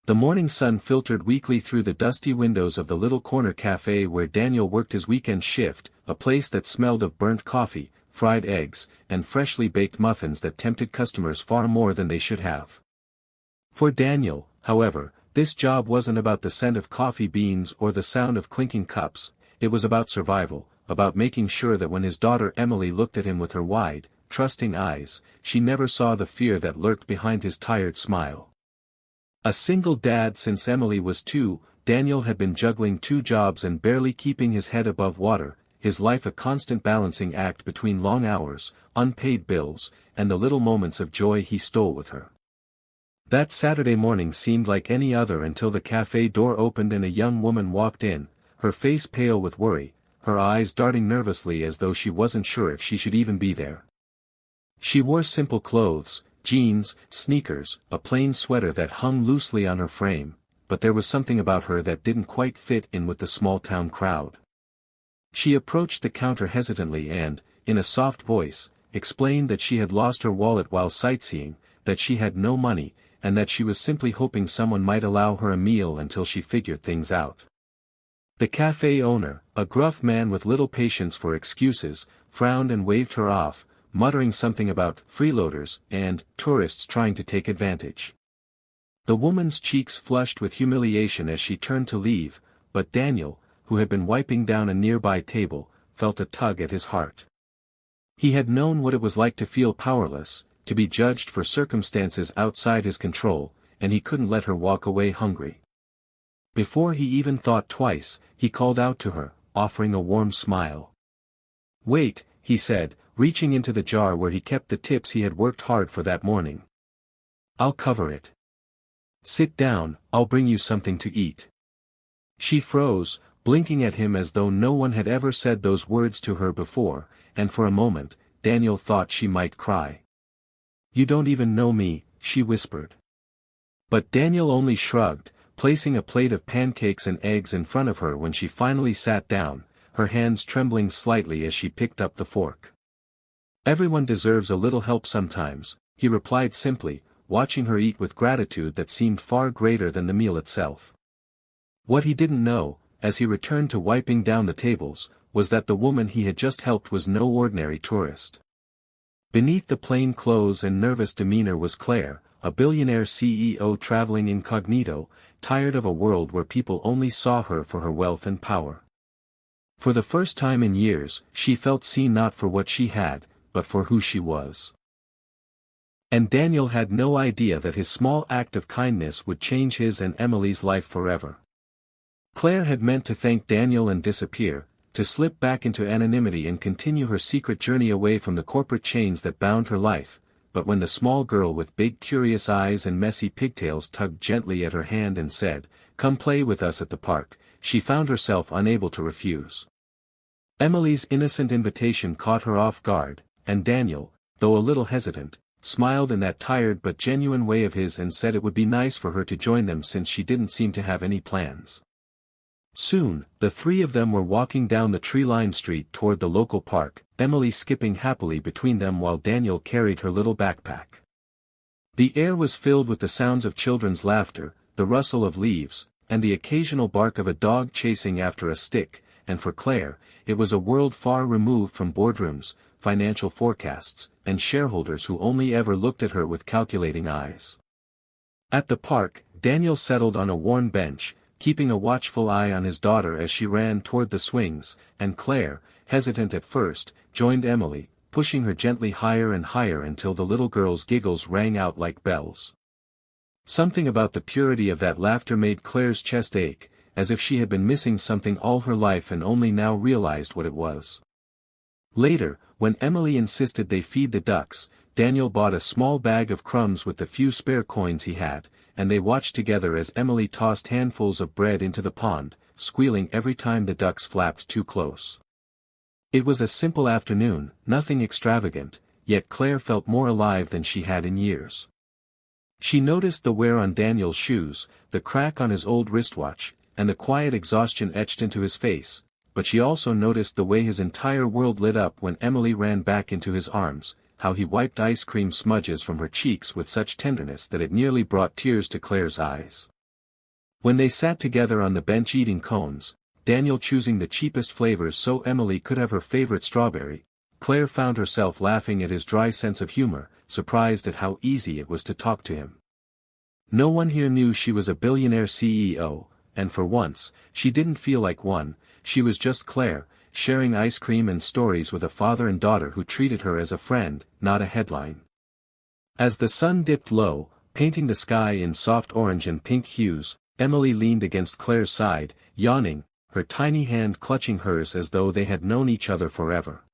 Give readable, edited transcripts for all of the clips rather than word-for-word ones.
The morning sun filtered weakly through the dusty windows of the little corner cafe where Daniel worked his weekend shift, a place that smelled of burnt coffee, fried eggs, and freshly baked muffins that tempted customers far more than they should have. For Daniel, however, this job wasn't about the scent of coffee beans or the sound of clinking cups. It was about survival, about making sure that when his daughter Emily looked at him with her wide, trusting eyes, she never saw the fear that lurked behind his tired smile. A single dad since Emily was 2, Daniel had been juggling 2 jobs and barely keeping his head above water, his life a constant balancing act between long hours, unpaid bills, and the little moments of joy he stole with her. That Saturday morning seemed like any other until the cafe door opened and a young woman walked in, her face pale with worry, her eyes darting nervously as though she wasn't sure if she should even be there. She wore simple clothes, jeans, sneakers, a plain sweater that hung loosely on her frame, but there was something about her that didn't quite fit in with the small-town crowd. She approached the counter hesitantly and, in a soft voice, explained that she had lost her wallet while sightseeing, that she had no money, and that she was simply hoping someone might allow her a meal until she figured things out. The cafe owner, a gruff man with little patience for excuses, frowned and waved her off, muttering something about freeloaders and tourists trying to take advantage. The woman's cheeks flushed with humiliation as she turned to leave, but Daniel, who had been wiping down a nearby table, felt a tug at his heart. He had known what it was like to feel powerless, to be judged for circumstances outside his control, and he couldn't let her walk away hungry. Before he even thought twice, he called out to her, offering a warm smile. "Wait," he said, reaching into the jar where he kept the tips he had worked hard for that morning. "I'll cover it. Sit down, I'll bring you something to eat." She froze, blinking at him as though no one had ever said those words to her before, and for a moment, Daniel thought she might cry. "You don't even know me," she whispered. But Daniel only shrugged, placing a plate of pancakes and eggs in front of her when she finally sat down, her hands trembling slightly as she picked up the fork. "Everyone deserves a little help sometimes," he replied simply, watching her eat with gratitude that seemed far greater than the meal itself. What he didn't know, as he returned to wiping down the tables, was that the woman he had just helped was no ordinary tourist. Beneath the plain clothes and nervous demeanor was Claire, a billionaire CEO traveling incognito, tired of a world where people only saw her for her wealth and power. For the first time in years, she felt seen not for what she had, but for who she was. And Daniel had no idea that his small act of kindness would change his and Emily's life forever. Claire had meant to thank Daniel and disappear, to slip back into anonymity and continue her secret journey away from the corporate chains that bound her life, but when the small girl with big curious eyes and messy pigtails tugged gently at her hand and said, "Come play with us at the park," she found herself unable to refuse. Emily's innocent invitation caught her off guard, and Daniel, though a little hesitant, smiled in that tired but genuine way of his and said it would be nice for her to join them since she didn't seem to have any plans. Soon, the three of them were walking down the tree-lined street toward the local park, Emily skipping happily between them while Daniel carried her little backpack. The air was filled with the sounds of children's laughter, the rustle of leaves, and the occasional bark of a dog chasing after a stick, and for Claire, it was a world far removed from boardrooms, financial forecasts, and shareholders who only ever looked at her with calculating eyes. At the park, Daniel settled on a worn bench, keeping a watchful eye on his daughter as she ran toward the swings, and Claire, hesitant at first, joined Emily, pushing her gently higher and higher until the little girl's giggles rang out like bells. Something about the purity of that laughter made Claire's chest ache, as if she had been missing something all her life and only now realized what it was. Later, when Emily insisted they feed the ducks, Daniel bought a small bag of crumbs with the few spare coins he had, and they watched together as Emily tossed handfuls of bread into the pond, squealing every time the ducks flapped too close. It was a simple afternoon, nothing extravagant, yet Claire felt more alive than she had in years. She noticed the wear on Daniel's shoes, the crack on his old wristwatch, and the quiet exhaustion etched into his face, but she also noticed the way his entire world lit up when Emily ran back into his arms, how he wiped ice cream smudges from her cheeks with such tenderness that it nearly brought tears to Claire's eyes. When they sat together on the bench eating cones, Daniel choosing the cheapest flavors so Emily could have her favorite strawberry, Claire found herself laughing at his dry sense of humor, surprised at how easy it was to talk to him. No one here knew she was a billionaire CEO, and for once, she didn't feel like one. She was just Claire, sharing ice cream and stories with a father and daughter who treated her as a friend, not a headline. As the sun dipped low, painting the sky in soft orange and pink hues, Emily leaned against Claire's side, yawning, her tiny hand clutching hers as though they had known each other forever.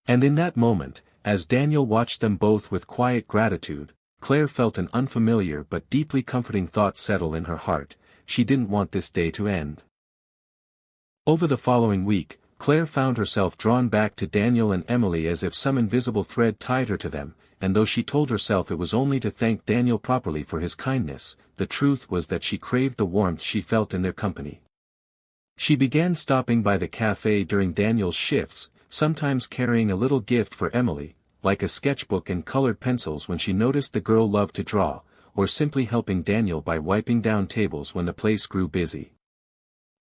And in that moment, as Daniel watched them both with quiet gratitude, Claire felt an unfamiliar but deeply comforting thought settle in her heart. She didn't want this day to end. Over the following week, Claire found herself drawn back to Daniel and Emily as if some invisible thread tied her to them, and though she told herself it was only to thank Daniel properly for his kindness, the truth was that she craved the warmth she felt in their company. She began stopping by the cafe during Daniel's shifts, sometimes carrying a little gift for Emily, like a sketchbook and colored pencils when she noticed the girl loved to draw, or simply helping Daniel by wiping down tables when the place grew busy.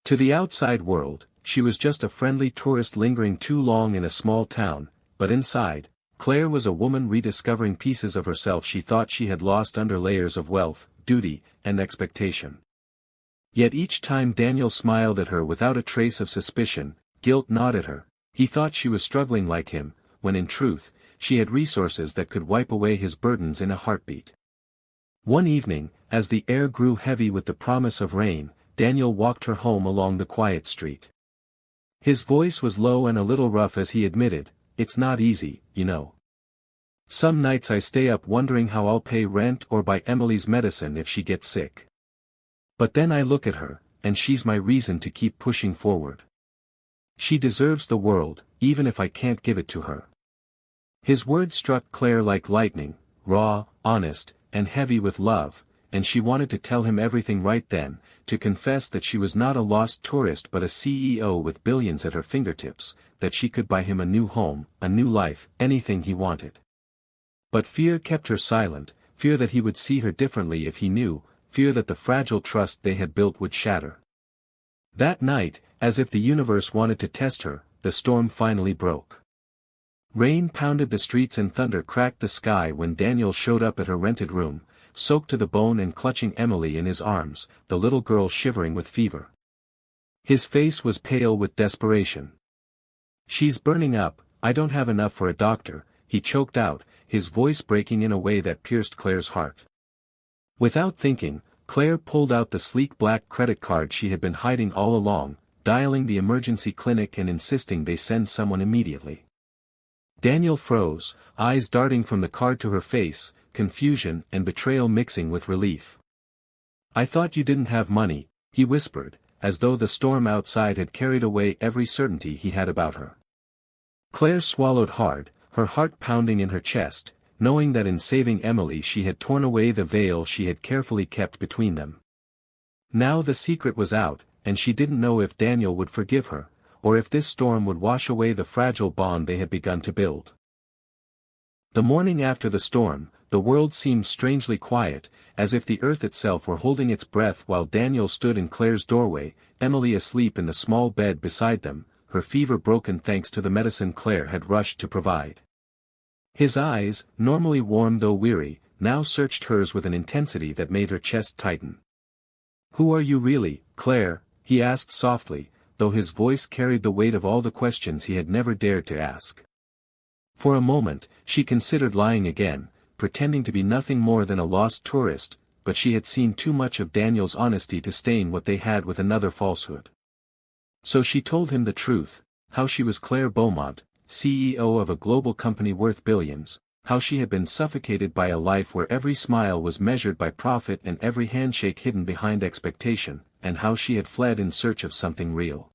To the outside world, she was just a friendly tourist lingering too long in a small town, but inside, Claire was a woman rediscovering pieces of herself she thought she had lost under layers of wealth, duty, and expectation. Yet each time Daniel smiled at her without a trace of suspicion, guilt gnawed at her. He thought she was struggling like him, when in truth, she had resources that could wipe away his burdens in a heartbeat. One evening, as the air grew heavy with the promise of rain, Daniel walked her home along the quiet street. His voice was low and a little rough as he admitted, "It's not easy, you know. Some nights I stay up wondering how I'll pay rent or buy Emily's medicine if she gets sick. But then I look at her, and she's my reason to keep pushing forward. She deserves the world, even if I can't give it to her." His words struck Claire like lightning, raw, honest, and heavy with love, and she wanted to tell him everything right then, to confess that she was not a lost tourist but a CEO with billions at her fingertips, that she could buy him a new home, a new life, anything he wanted. But fear kept her silent, fear that he would see her differently if he knew, fear that the fragile trust they had built would shatter. That night, as if the universe wanted to test her, the storm finally broke. Rain pounded the streets and thunder cracked the sky when Daniel showed up at her rented room, soaked to the bone and clutching Emily in his arms, the little girl shivering with fever. His face was pale with desperation. "She's burning up, I don't have enough for a doctor," he choked out, his voice breaking in a way that pierced Claire's heart. Without thinking, Claire pulled out the sleek black credit card she had been hiding all along, dialing the emergency clinic and insisting they send someone immediately. Daniel froze, eyes darting from the card to her face, confusion and betrayal mixing with relief. "I thought you didn't have money," he whispered, as though the storm outside had carried away every certainty he had about her. Claire swallowed hard, her heart pounding in her chest, knowing that in saving Emily she had torn away the veil she had carefully kept between them. Now the secret was out, and she didn't know if Daniel would forgive her, or if this storm would wash away the fragile bond they had begun to build. The morning after the storm, the world seemed strangely quiet, as if the earth itself were holding its breath while Daniel stood in Claire's doorway, Emily asleep in the small bed beside them, her fever broken thanks to the medicine Claire had rushed to provide. His eyes, normally warm though weary, now searched hers with an intensity that made her chest tighten. "Who are you really, Claire?" he asked softly, though his voice carried the weight of all the questions he had never dared to ask. For a moment, she considered lying again, pretending to be nothing more than a lost tourist, but she had seen too much of Daniel's honesty to stain what they had with another falsehood. So she told him the truth, how she was Claire Beaumont, CEO of a global company worth billions, how she had been suffocated by a life where every smile was measured by profit and every handshake hidden behind expectation, and how she had fled in search of something real.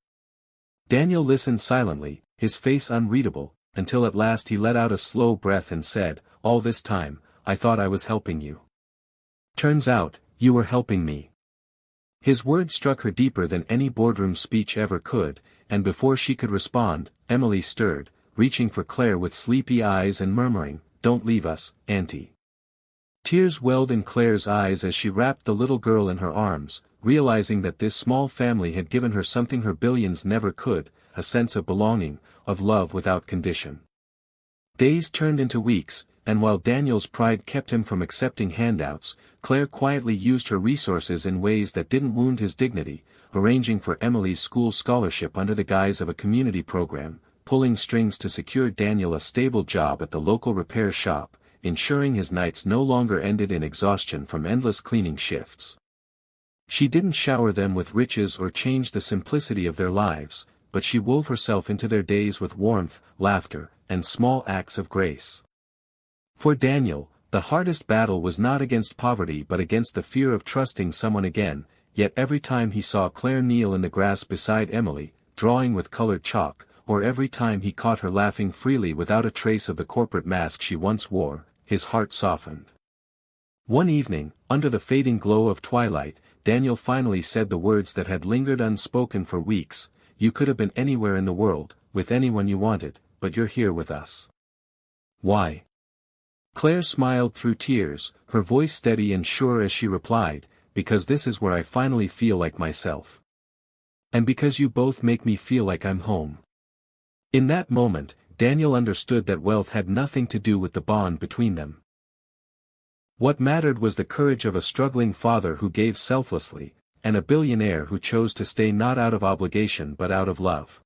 Daniel listened silently, his face unreadable, until at last he let out a slow breath and said, "All this time, I thought I was helping you. Turns out, you were helping me." His words struck her deeper than any boardroom speech ever could, and before she could respond, Emily stirred, reaching for Claire with sleepy eyes and murmuring, "Don't leave us, Auntie. Tears welled in Claire's eyes as she wrapped the little girl in her arms, realizing that this small family had given her something her billions never could, a sense of belonging, of love without condition. Days turned into weeks, and while Daniel's pride kept him from accepting handouts, Claire quietly used her resources in ways that didn't wound his dignity, arranging for Emily's school scholarship under the guise of a community program, pulling strings to secure Daniel a stable job at the local repair shop, ensuring his nights no longer ended in exhaustion from endless cleaning shifts. She didn't shower them with riches or change the simplicity of their lives, but she wove herself into their days with warmth, laughter, and small acts of grace. For Daniel, the hardest battle was not against poverty but against the fear of trusting someone again, yet every time he saw Claire kneel in the grass beside Emily, drawing with colored chalk, or every time he caught her laughing freely without a trace of the corporate mask she once wore, his heart softened. One evening, under the fading glow of twilight, Daniel finally said the words that had lingered unspoken for weeks: "You could have been anywhere in the world, with anyone you wanted, but you're here with us." "Why?" Claire smiled through tears, her voice steady and sure as she replied, "Because this is where I finally feel like myself. And because you both make me feel like I'm home." In that moment, Daniel understood that wealth had nothing to do with the bond between them. What mattered was the courage of a struggling father who gave selflessly, and a billionaire who chose to stay not out of obligation but out of love.